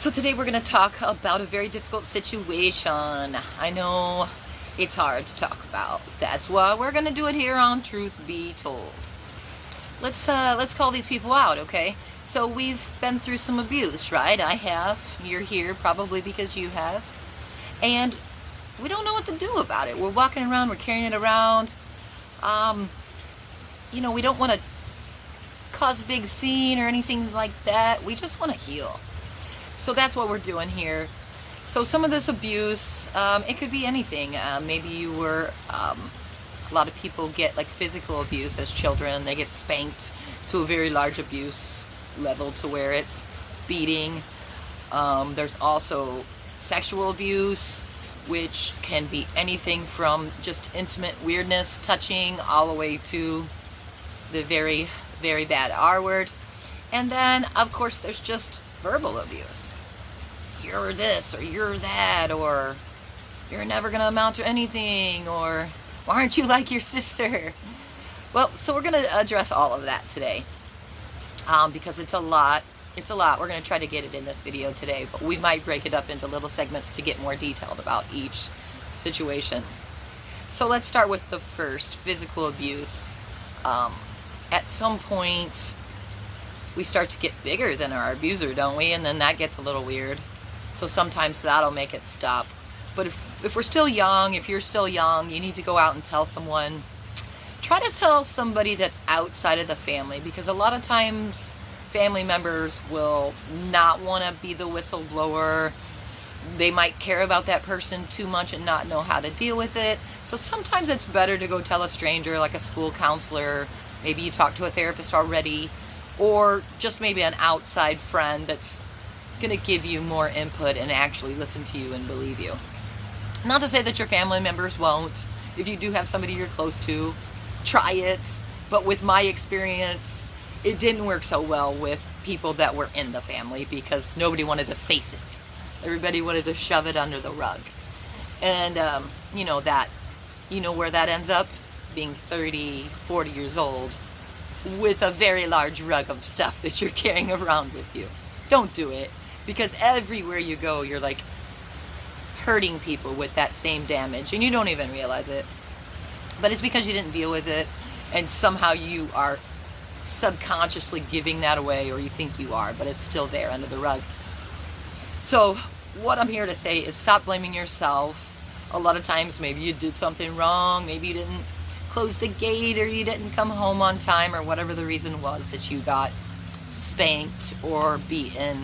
So today we're going to talk about a very difficult situation. I know it's hard to talk about. That's why we're going to do it here on Truth Be Told. Let's call these people out, okay? So we've been through some abuse, right? I have. You're here probably because you have. And we don't know what to do about it. We're walking around, we're carrying it around. We don't want to cause a big scene or anything like that. We just want to heal. So that's what we're doing here. So some of this abuse, it could be anything. Maybe you were, a lot of people get like physical abuse as children. They get spanked to a very large abuse level to where it's beating. There's also sexual abuse, which can be anything from just intimate weirdness, touching, all the way to the very, very bad R word. And then, of course, there's just verbal abuse. You're this, or you're that, or you're never gonna amount to anything, or why aren't you like your sister? Well, so we're gonna address all of that today, because it's a lot. It's a lot. We're gonna try to get it in this video today, but we might break it up into little segments to get more detailed about each situation. So let's start with the first, physical abuse. At some point, we start to get bigger than our abuser, don't we? And then that gets a little weird. So sometimes that'll make it stop. But if we're still young, if you're still young, you need to go out and tell someone. Try to tell somebody that's outside of the family, because a lot of times family members will not want to be the whistleblower. They might care about that person too much and not know how to deal with it. So sometimes it's better to go tell a stranger, like a school counselor. Maybe you talk to a therapist already, or just maybe an outside friend that's going to give you more input and actually listen to you and believe you. Not to say that your family members won't. If you do have somebody you're close to, try it. But with my experience, it didn't work so well with people that were in the family, because nobody wanted to face it. Everybody wanted to shove it under the rug. And where that ends up? Being 30, 40 years old with a very large rug of stuff that you're carrying around with you. Don't do it, because everywhere you go, you're like hurting people with that same damage, and you don't even realize it. But it's because you didn't deal with it, and somehow you are subconsciously giving that away, or you think you are, but it's still there under the rug. So what I'm here to say is stop blaming yourself. A lot of times maybe you did something wrong, maybe you didn't close the gate, or you didn't come home on time, or whatever the reason was that you got spanked or beaten.